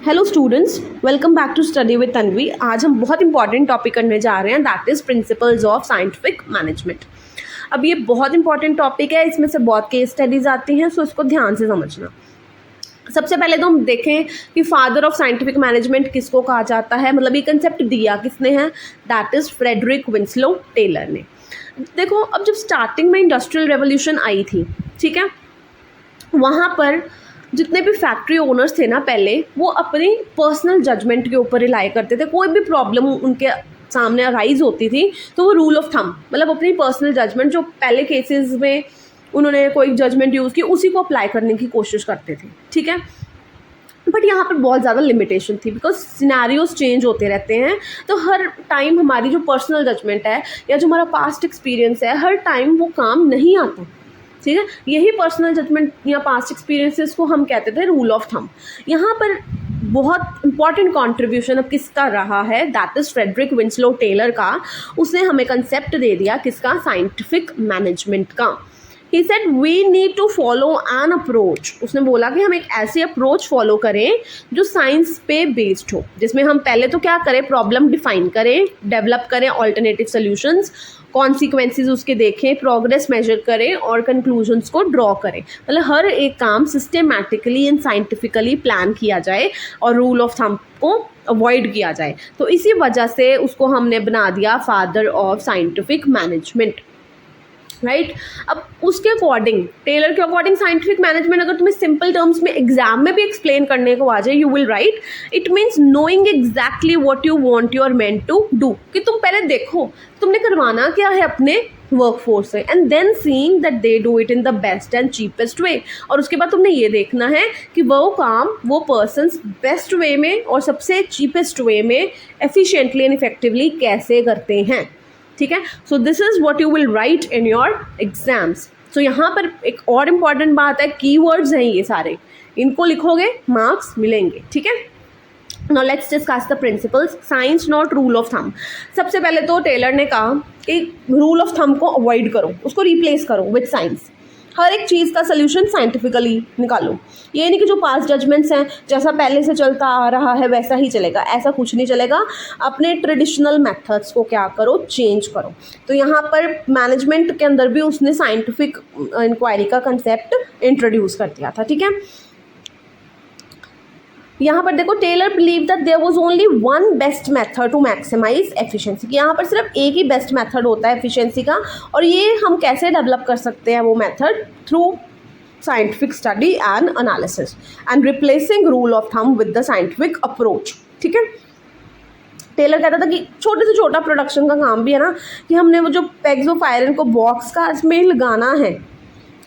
Hello students, welcome back to study with Tanvi. आज हम बहुत इंपॉर्टेंट टॉपिक करने जा रहे हैं, that is principles of scientific management. अब ये बहुत इंपॉर्टेंट टॉपिक है, इसमें से बहुत केस स्टडीज आती हैं, सो इसको ध्यान से समझना। सबसे पहले तो हम देखें कि फादर ऑफ साइंटिफिक मैनेजमेंट किसको कहा जाता है, मतलब ये कंसेप्ट दिया किसने है, that is Frederick Winslow Taylor ने। देखो, अब जब स्टार्टिंग में इंडस्ट्रियल रेवोल्यूशन आई थी, ठीक है, वहाँ पर जितने भी फैक्ट्री ओनर्स थे ना पहले, वो अपनी पर्सनल जजमेंट के ऊपर रिलाई करते थे। कोई भी प्रॉब्लम उनके सामने अराइज होती थी तो वो रूल ऑफ थंब, मतलब अपनी पर्सनल जजमेंट, जो पहले केसेस में उन्होंने कोई जजमेंट यूज़ की, उसी को अप्लाई करने की कोशिश करते थे, ठीक है। बट यहाँ पर बहुत ज़्यादा लिमिटेशन थी, बिकॉज सिनेरियोज चेंज होते रहते हैं, तो हर टाइम हमारी जो पर्सनल जजमेंट है या जो हमारा पास्ट एक्सपीरियंस है, हर टाइम वो काम नहीं आता, ठीक है। यही पर्सनल जजमेंट या पास्ट एक्सपीरियंसेस को हम कहते थे रूल ऑफ थंब। यहाँ पर बहुत इंपॉर्टेंट कंट्रीब्यूशन अब किसका रहा है, that is Frederick Winslow Taylor का। उसने हमें कंसेप्ट दे दिया किसका, साइंटिफिक मैनेजमेंट का। He said we need to follow an approach. उसने बोला कि हम एक ऐसी अप्रोच फॉलो करें जो साइंस पे बेस्ड हो, जिसमें हम पहले तो क्या करें, प्रॉब्लम डिफाइन करें, डेवलप करें ऑल्टरनेटिव सॉल्यूशंस, कॉन्सिक्वेंसेस उसके देखें, प्रोग्रेस मेजर करें और कंक्लूजन्स को ड्रॉ करें। मतलब हर एक काम सिस्टेमैटिकली एंड साइंटिफिकली प्लान किया जाए और रूल ऑफ थंब को अवॉइड किया जाए। तो इसी वजह से उसको हमने बना दिया father of scientific management, right. अब उसके अकॉर्डिंग, टेलर के अकॉर्डिंग, साइंटिफिक मैनेजमेंट अगर तुम्हें सिंपल टर्म्स में एग्जाम में भी एक्सप्लेन करने को आ जाए, you will write it means knowing exactly what you want you are meant to do. कि तुम पहले देखो तुमने करवाना क्या है अपने वर्कफोर्स से, and then seeing that they do it in the best and cheapest way. और उसके बाद तुमने ये देखना है कि वो काम वो पर्सन्स बेस्ट वे में और सबसे चीपेस्ट वे में एफिशिएंटली एंड इफेक्टिवली कैसे करते हैं, ठीक है। So this is what you will write in your exams. So यहाँ पर एक और इम्पॉर्टेंट बात है, कीवर्ड्स हैं ये सारे, इनको लिखोगे मार्क्स मिलेंगे, ठीक है। Now let's discuss the principles, science not rule of thumb. सबसे पहले तो टेलर ने कहा कि रूल ऑफ थंब को अवॉइड करो, उसको रिप्लेस करो विद साइंस। हर एक चीज़ का सोल्यूशन साइंटिफिकली निकालो। ये नहीं कि जो पास्ट जजमेंट्स हैं जैसा पहले से चलता आ रहा है वैसा ही चलेगा, ऐसा कुछ नहीं चलेगा। अपने ट्रेडिशनल मेथड्स को क्या करो, चेंज करो। तो यहाँ पर मैनेजमेंट के अंदर भी उसने साइंटिफिक इंक्वायरी का कंसेप्ट इंट्रोड्यूस कर दिया था, ठीक है। यहाँ पर देखो, Taylor believe that there was only one best method to maximise efficiency. यहाँ पर सिर्फ एक ही बेस्ट मेथड होता है एफिशिएंसी का, और ये हम कैसे डेवलप कर सकते हैं वो method, through scientific study and analysis and replacing rule of thumb with the scientific approach, ठीक है। टेलर कहता था कि छोटे से छोटा प्रोडक्शन का काम भी है ना, कि हमने वो जो पेग्स ऑफ आयरन को बॉक्स का इसमें लगाना है,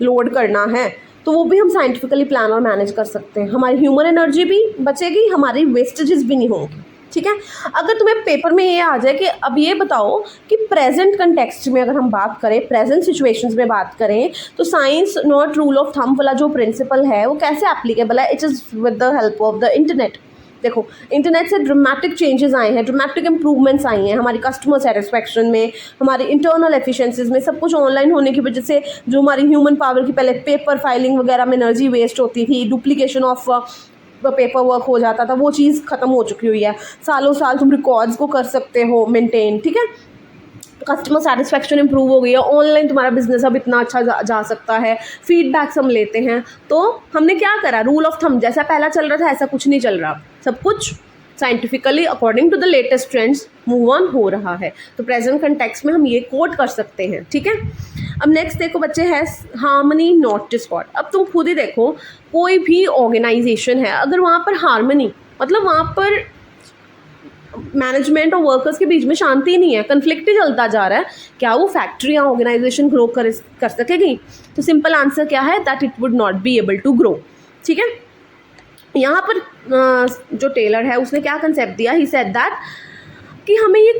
लोड करना है, तो वो भी हम साइंटिफिकली प्लान और मैनेज कर सकते हैं। हमारी ह्यूमन एनर्जी भी बचेगी, हमारी वेस्टेजेस भी नहीं होंगी, ठीक है। अगर तुम्हें पेपर में ये आ जाए कि अब ये बताओ कि प्रेजेंट कंटेक्स्ट में अगर हम बात करें, प्रेजेंट सिचुएशंस में बात करें, तो science not rule of thumb वाला जो प्रिंसिपल है वो कैसे एप्लीकेबल है, it is with the help of the internet. देखो, इंटरनेट से ड्रामेटिक चेंजेस आए हैं, ड्रामेटिक इंप्रूवमेंट्स आई हैं हमारी कस्टमर सेटिस्फैक्शन में, हमारी इंटरनल एफिशिएंसीज में। सब कुछ ऑनलाइन होने की वजह से जो हमारी ह्यूमन पावर की पहले पेपर फाइलिंग वगैरह में एनर्जी वेस्ट होती थी, डुप्लीकेशन ऑफ पेपर वर्क हो जाता था, वो चीज़ ख़त्म हो चुकी हुई है। सालों साल तुम रिकॉर्ड्स को कर सकते हो मेंटेन, ठीक है। कस्टमर सेटिस्फैक्शन इंप्रूव हो गई है, ऑनलाइन तुम्हारा बिजनेस अब इतना अच्छा जा सकता है, फीडबैक्स हम लेते हैं। तो हमने क्या करा, रूल ऑफ थंब जैसा पहला चल रहा था ऐसा कुछ नहीं चल रहा, सब कुछ scientifically according to the latest trends move on हो रहा है। तो प्रेजेंट कंटेक्स्ट में हम ये कोट कर सकते हैं, ठीक है। अब नेक्स्ट देखो बच्चे है हार्मनी नॉट डिस्कॉर्ड। अब तुम खुद ही देखो, कोई भी ऑर्गेनाइजेशन है, अगर वहाँ पर हार्मनी, मतलब वहाँ पर मैनेजमेंट और वर्कर्स के बीच में शांति नहीं है, कन्फ्लिक्ट ही चलता जा रहा है, क्या वो फैक्ट्री या ऑर्गेनाइजेशन ग्रो कर सकेगी? तो सिंपल आंसर क्या है, that it would not be able to grow, ठीक है। यहाँ पर जो टेलर है उसने क्या कंसेप्ट दिया, ही सेड दैट कि हमें ये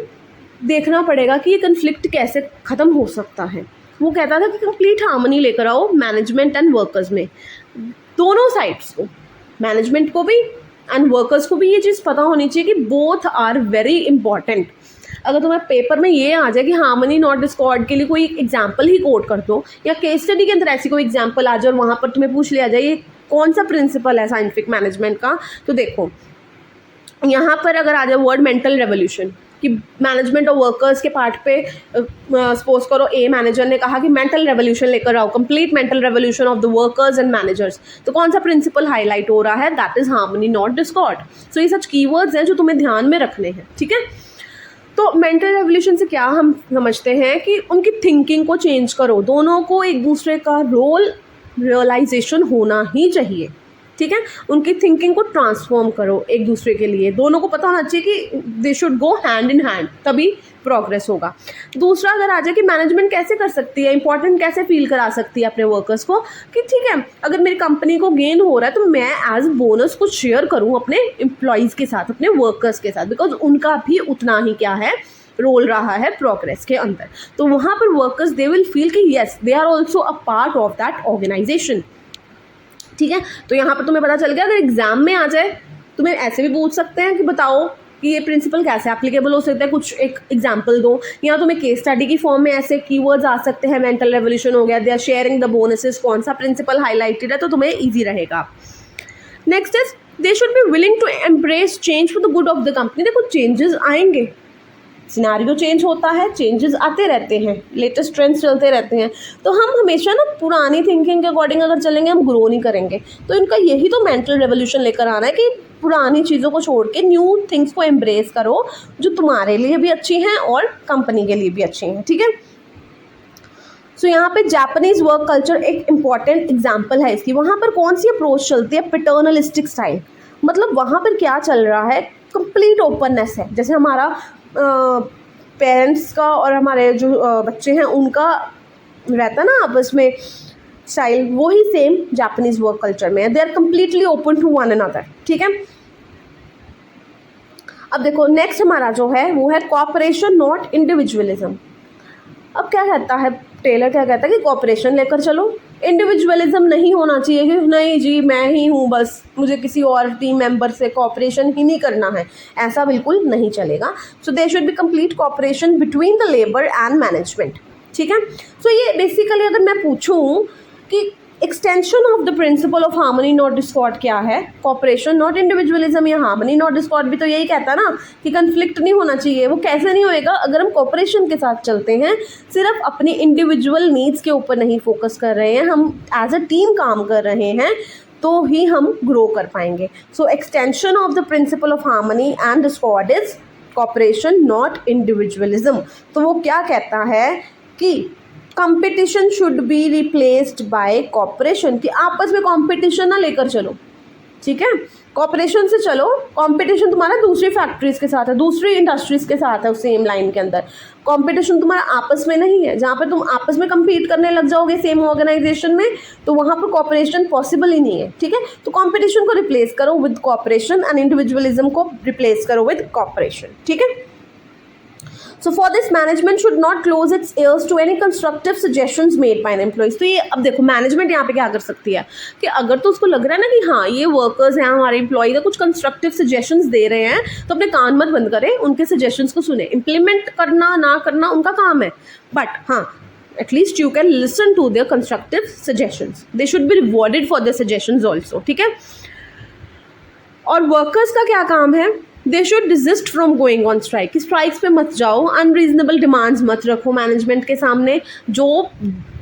देखना पड़ेगा कि ये कन्फ्लिक्ट कैसे ख़त्म हो सकता है। वो कहता था कि कंप्लीट हार्मनी लेकर आओ मैनेजमेंट एंड वर्कर्स में, दोनों साइड्स को, मैनेजमेंट को भी एंड वर्कर्स को भी ये चीज़ पता होनी चाहिए कि बोथ आर वेरी इंपॉर्टेंट। अगर तुम्हें पेपर में ये आ जाए कि हार्मनी नॉट डिस्कॉर्ड के लिए कोई एग्जाम्पल ही कोट कर दो, या केस स्टडी के अंदर ऐसी कोई एग्जाम्पल आ जाए और वहाँ पर तुम्हें पूछ लिया जाए ये कौन सा प्रिंसिपल है साइंटिफिक मैनेजमेंट का, तो देखो यहाँ पर अगर आ जाए वर्ड मेंटल रेवोल्यूशन कि मैनेजमेंट और वर्कर्स के पार्ट पे सपोज करो ए मैनेजर ने कहा कि मेंटल रेवोल्यूशन लेकर आओ, complete mental revolution of the workers and managers, तो कौन सा प्रिंसिपल हाईलाइट हो रहा है? That is harmony not discord. So ये सच कीवर्ड्स हैं जो तुम्हें ध्यान में रखने हैं, ठीक है। तो मेंटल रेवोल्यूशन से क्या हम समझते हैं कि उनकी थिंकिंग को चेंज करो, दोनों को एक दूसरे का रोल रियलाइजेशन होना ही चाहिए, ठीक है। उनकी थिंकिंग को ट्रांसफॉर्म करो एक दूसरे के लिए, दोनों को पता होना चाहिए कि they should go hand in hand, तभी प्रोग्रेस होगा। दूसरा अगर आ जाए कि मैनेजमेंट कैसे कर सकती है, इंपॉर्टेंट कैसे फील करा सकती है अपने वर्कर्स को कि ठीक है अगर मेरी कंपनी को गेन हो रहा है तो मैं एज बोनस कुछ शेयर करूँ अपने एम्प्लॉयज़ के साथ, अपने वर्कर्स के साथ, बिकॉज उनका भी उतना ही क्या है रोल रहा है प्रोग्रेस के अंदर। तो वहाँ पर वर्कर्स दे विल फील कि yes they are also a part of that organisation, ठीक है। तो यहाँ पर तुम्हें पता चल गया। अगर एग्जाम में आ जाए तुम्हें ऐसे भी पूछ सकते हैं कि बताओ कि ये प्रिंसिपल कैसे एप्लीकेबल हो सकता है, कुछ एक एग्जाम्पल दो, या तुम्हें केस स्टडी की फॉर्म में ऐसे कीवर्ड्स आ सकते हैं, मेंटल रेवोल्यूशन हो गया, they are sharing the bonuses, कौन सा प्रिंसिपल हाईलाइटेड है, तो तुम्हें ईजी रहेगा। Next is they should be willing to embrace change for the good of the company. देखो चेंजेस आएंगे, सिनारियो चेंज होता है, चेंजेस आते रहते हैं, लेटेस्ट ट्रेंड्स चलते रहते हैं, तो हम हमेशा ना पुरानी थिंकिंग के अकॉर्डिंग अगर चलेंगे हम ग्रो नहीं करेंगे। तो इनका यही तो मेंटल रेवोल्यूशन लेकर आना है कि पुरानी चीज़ों को छोड़ के न्यू थिंग्स को एम्ब्रेस करो जो तुम्हारे लिए भी अच्छी हैं और कंपनी के लिए भी अच्छी हैं, ठीक है। सो यहाँ पे जापानीज वर्क कल्चर एक इम्पॉर्टेंट एग्जाम्पल है इसकी। वहाँ पर कौन सी अप्रोच चलती है? Paternalistic style. मतलब वहाँ पर क्या चल रहा है? कंप्लीट ओपननेस है। जैसे हमारा पेरेंट्स का और हमारे जो बच्चे हैं उनका रहता है ना आपस में स्टाइल, वही सेम जापानीज वर्क कल्चर में है। They are completely open to one another, ठीक है। अब देखो नेक्स्ट हमारा जो है वो है कॉपरेशन नॉट इंडिविजुअलिज्म। अब क्या कहता है टेलर, क्या कहता है कि कॉपरेशन लेकर चलो, इंडिविजुअलिज्म नहीं होना चाहिए कि नहीं जी मैं ही हूँ बस, मुझे किसी और टीम मेंबर से कॉपरेशन ही नहीं करना है, ऐसा बिल्कुल नहीं चलेगा। So there should be complete cooperation between the labour and management, ठीक है। सो ये बेसिकली अगर मैं पूछूँ कि extension of the principle of harmony not discord क्या है, कॉपरेशन नॉट इंडिविजुअलिज्म या हार्मनी नॉट डिस्कॉर्ड भी तो यही कहता है ना कि कन्फ्लिक्ट नहीं होना चाहिए। वो कैसे नहीं होएगा? अगर हम कॉपरेशन के साथ चलते हैं, सिर्फ अपनी इंडिविजुअल नीड्स के ऊपर नहीं फोकस कर रहे हैं, हम एज अ टीम काम कर रहे हैं, तो ही हम ग्रो कर पाएंगे। So extension of the principle of harmony and discord is cooperation not individualism. तो वो क्या कहता है कि competition should be replaced by cooperation, कि आपस में कंपटीशन ना लेकर चलो, ठीक है। कॉपरेशन से चलो, कंपटीशन तुम्हारा दूसरी फैक्ट्रीज के साथ है, दूसरी इंडस्ट्रीज के साथ है, उस सेम लाइन के अंदर कंपटीशन तुम्हारा आपस में नहीं है। जहाँ पर तुम आपस में compete करने लग जाओगे सेम ऑर्गेनाइजेशन में, तो वहाँ पर कॉपरेशन पॉसिबल ही नहीं है, ठीक है। तो कंपटीशन को रिप्लेस करो विद कॉपरेशन एंड इंडिविजुअलिज्म को रिप्लेस करो विद कॉपरेशन, ठीक है। So for this management should not close its ears to any constructive suggestions made by an employees। तो ये अब देखो मैनेजमेंट यहाँ पे क्या कर सकती है कि अगर तो उसको लग रहा है ना कि हाँ ये वर्कर्स हैं हमारे एम्प्लॉय का कुछ कंस्ट्रक्टिव सजेशंस दे रहे हैं, तो अपने कान मत बंद करें, उनके सजेशंस को सुने। इम्प्लीमेंट करना ना करना उनका काम है, बट हाँ at least you can listen to their constructive suggestions, they should be rewarded for their suggestions also, ठीक है। और वर्कर्स का क्या काम है? They should desist from going on strike, कि स्ट्राइक्स पे मत जाओ, अनरीजनेबल डिमांड्स मत रखो मैनेजमेंट के सामने, जो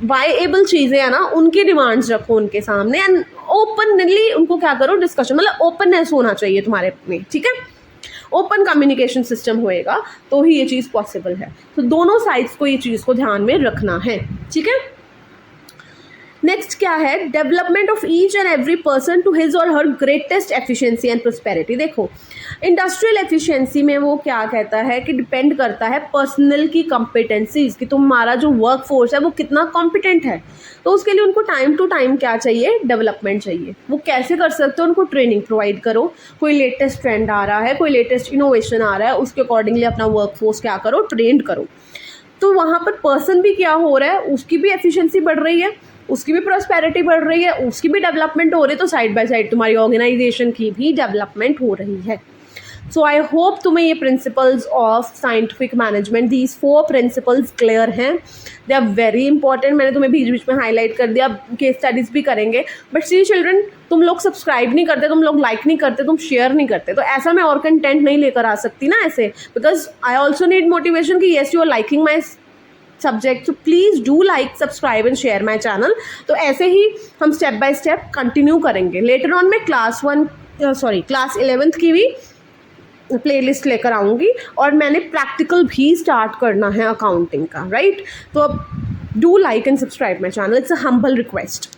वाइएबल चीज़ें हैं ना उनकी डिमांड्स रखो उनके सामने, एंड ओपनली उनको क्या करो डिस्कशन, मतलब ओपननेस होना चाहिए तुम्हारे में, ठीक है। ओपन कम्युनिकेशन सिस्टम होएगा तो ही ये चीज़ पॉसिबल है। तो दोनों साइड्स को ये चीज़ को ध्यान में रखना है, ठीक है। नेक्स्ट क्या है? Development of each and every person to his or her greatest efficiency and prosperity. देखो इंडस्ट्रियल एफिशिएंसी में वो क्या कहता है कि डिपेंड करता है पर्सनल की कॉम्पिटेंसीज, कि तुम्हारा जो वर्क फोर्स है वो कितना कॉम्पिटेंट है। तो उसके लिए उनको टाइम टू टाइम क्या चाहिए? डेवलपमेंट चाहिए। वो कैसे कर सकते हो? उनको ट्रेनिंग प्रोवाइड करो, कोई लेटेस्ट ट्रेंड आ रहा है, कोई लेटेस्ट इनोवेशन आ रहा है, उसके अकॉर्डिंगली अपना वर्क फोर्स क्या करो? ट्रेंड करो। तो वहाँ पर पर्सन भी क्या हो रहा है? उसकी भी एफिशिएंसी बढ़ रही है, उसकी भी प्रॉस्पेरिटी बढ़ रही है, उसकी भी डेवलपमेंट हो रही है, तो साइड बाय साइड तुम्हारी ऑर्गेनाइजेशन की भी डेवलपमेंट हो रही है। सो आई होप तुम्हें ये principles of scientific management, these 4 principles clear हैं. They are very important. मैंने तुम्हें बीच बीच में हाईलाइट कर दिया, केस स्टडीज़ भी करेंगे. बट सी चिल्ड्रन, तुम लोग सब्सक्राइब नहीं करते, तुम लोग लाइक नहीं करते, तुम शेयर नहीं करते, तो ऐसा मैं और कंटेंट नहीं लेकर आ सकती ना ऐसे. Because I also need motivation कि yes you are liking my subject, so please do like, subscribe and share my channel. तो ऐसे ही हम स्टेप बाय स्टेप कंटिन्यू करेंगे. लेटर ऑन मैं क्लास 11th की भी प्लेलिस्ट लेकर आऊँगी, और मैंने प्रैक्टिकल भी स्टार्ट करना है अकाउंटिंग का, राइट. तो अब do like and subscribe my channel, it's a humble request.